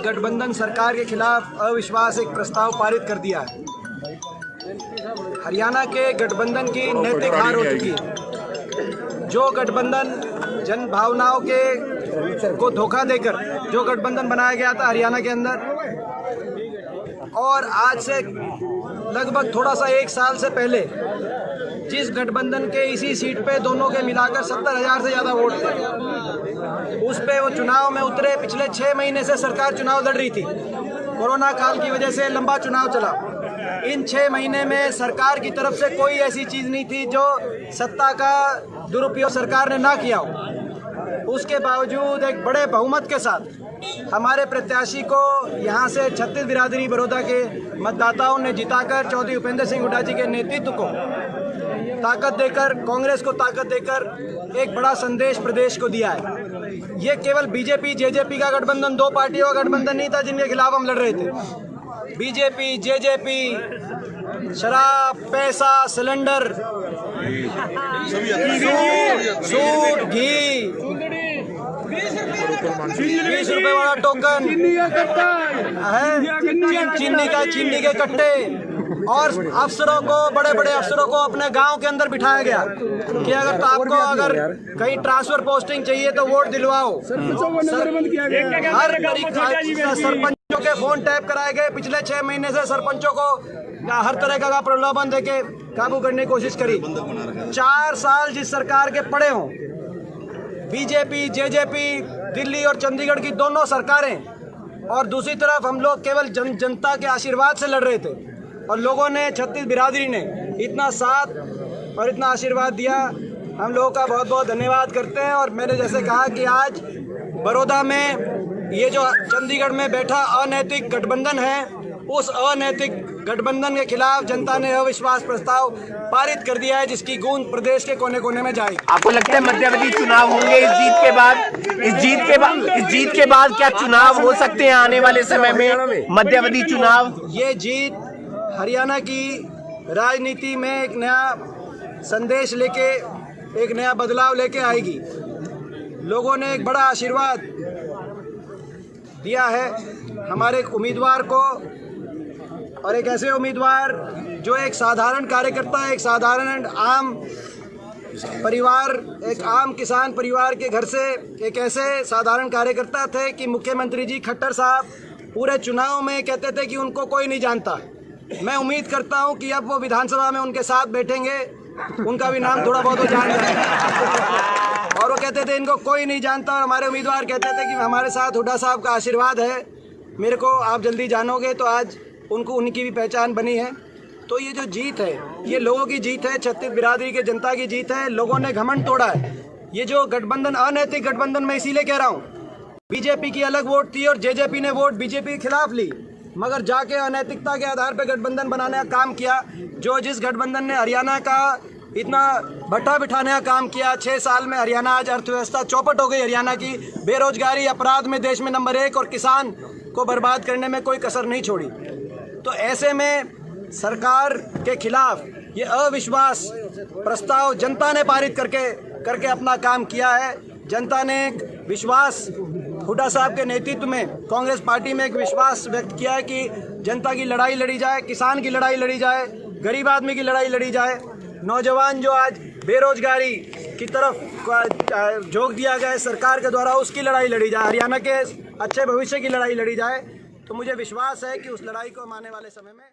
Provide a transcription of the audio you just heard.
गठबंधन सरकार के खिलाफ अविश्वास एक प्रस्ताव पारित कर दिया है। हरियाणा के गठबंधन की नैतिक हार हो चुकी है। जो गठबंधन जन भावनाओं को धोखा देकर जो गठबंधन बनाया गया था हरियाणा के अंदर, और आज से लगभग थोड़ा सा 1 साल से पहले जिस गठबंधन के इसी सीट पे दोनों के मिलाकर 70,000 से ज़्यादा वोट थे, उस पे वो चुनाव में उतरे। पिछले 6 महीने से सरकार चुनाव लड़ रही थी। कोरोना काल की वजह से लंबा चुनाव चला। इन 6 महीने में सरकार की तरफ से कोई ऐसी चीज़ नहीं थी जो सत्ता का दुरुपयोग सरकार ने ना किया हो। उसके बावजूद एक बड़े बहुमत के साथ हमारे प्रत्याशी को यहाँ से छत्तीस बिरादरी बड़ौदा के मतदाताओं ने जिताकर चौधरी उपेंद्र सिंह हुड्डा जी के नेतृत्व को ताकत देकर, कांग्रेस को ताकत देकर एक बड़ा संदेश प्रदेश को दिया है। ये केवल बीजेपी जेजेपी का गठबंधन, 2 पार्टियों का गठबंधन नहीं था जिनके खिलाफ हम लड़ रहे थे। बीजेपी जेजेपी शराब, पैसा, सिलेंडर, सूट, घी, 20 रुपए वाला टोकन, चीनी के कट्टे, और अफसरों को, बड़े बड़े अफसरों को अपने गांव के अंदर बिठाया गया कि अगर तो आपको अगर कहीं ट्रांसफर पोस्टिंग चाहिए तो वोट दिलवाओ। हर सरपंचों के फोन टैप कराए गए। पिछले 6 महीने से सरपंचों को हर तरह का प्रलोभन देके काबू करने की कोशिश करी। 4 साल जिस सरकार के पड़े हों, बीजेपी जेजेपी, दिल्ली और चंडीगढ़ की दोनों सरकारें, और दूसरी तरफ हम लोग केवल जनता के आशीर्वाद से लड़ रहे थे, और लोगों ने, छत्तीस बिरादरी ने इतना साथ और इतना आशीर्वाद दिया। हम लोगों का बहुत बहुत धन्यवाद करते हैं। और मैंने जैसे कहा कि आज बड़ौदा में ये जो चंडीगढ़ में बैठा अनैतिक गठबंधन है, उस अनैतिक गठबंधन के खिलाफ जनता ने अविश्वास प्रस्ताव पारित कर दिया है, जिसकी गूंज प्रदेश के कोने कोने में जाएगी। आपको लगता है मध्यावधि चुनाव होंगे इस जीत के बाद क्या चुनाव हो सकते हैं आने वाले समय में, मध्यावधि चुनाव? ये जीत हरियाणा की राजनीति में एक नया संदेश लेके, एक नया बदलाव लेके आएगी। लोगों ने एक बड़ा आशीर्वाद दिया है हमारे उम्मीदवार को, और एक ऐसे उम्मीदवार जो एक साधारण कार्यकर्ता, एक साधारण आम परिवार, एक आम किसान परिवार के घर से एक ऐसे साधारण कार्यकर्ता थे कि मुख्यमंत्री जी खट्टर साहब पूरे चुनाव में कहते थे कि उनको कोई नहीं जानता। मैं उम्मीद करता हूं कि अब वो विधानसभा में उनके साथ बैठेंगे, उनका भी नाम थोड़ा बहुत जान जाएगा। और वो कहते थे इनको कोई नहीं जानता, और हमारे उम्मीदवार कहते थे कि हमारे साथ हुड्डा साहब का आशीर्वाद है, मेरे को आप जल्दी जानोगे। तो आज उनकी भी पहचान बनी है। तो ये जो जीत है, ये लोगों की जीत है, छत्तीस बिरादरी के जनता की जीत है। लोगों ने घमंड तोड़ा है। ये जो गठबंधन, अनैतिक गठबंधन, मैं इसीलिए कह रहा हूँ, बीजेपी की अलग वोट थी और जेजेपी ने वोट बीजेपी के खिलाफ ली, मगर जाके अनैतिकता के आधार पर गठबंधन बनाने का काम किया। जिस गठबंधन ने हरियाणा का इतना भट्टा बिठाने का काम किया, 6 साल में हरियाणा आज अर्थव्यवस्था चौपट हो गई। हरियाणा की बेरोजगारी, अपराध में देश में नंबर 1, और किसान को बर्बाद करने में कोई कसर नहीं छोड़ी। तो ऐसे में सरकार के खिलाफ ये अविश्वास प्रस्ताव जनता ने पारित करके अपना काम किया है। जनता ने विश्वास, हुड्डा साहब के नेतृत्व में कांग्रेस पार्टी में एक विश्वास व्यक्त किया है कि जनता की लड़ाई लड़ी जाए, किसान की लड़ाई लड़ी जाए, गरीब आदमी की लड़ाई लड़ी जाए, नौजवान जो आज बेरोजगारी की तरफ झोंक दिया गया है सरकार के द्वारा, उसकी लड़ाई लड़ी जाए, हरियाणा के अच्छे भविष्य की लड़ाई लड़ी जाए। तो मुझे विश्वास है कि उस लड़ाई को हम आने वाले समय में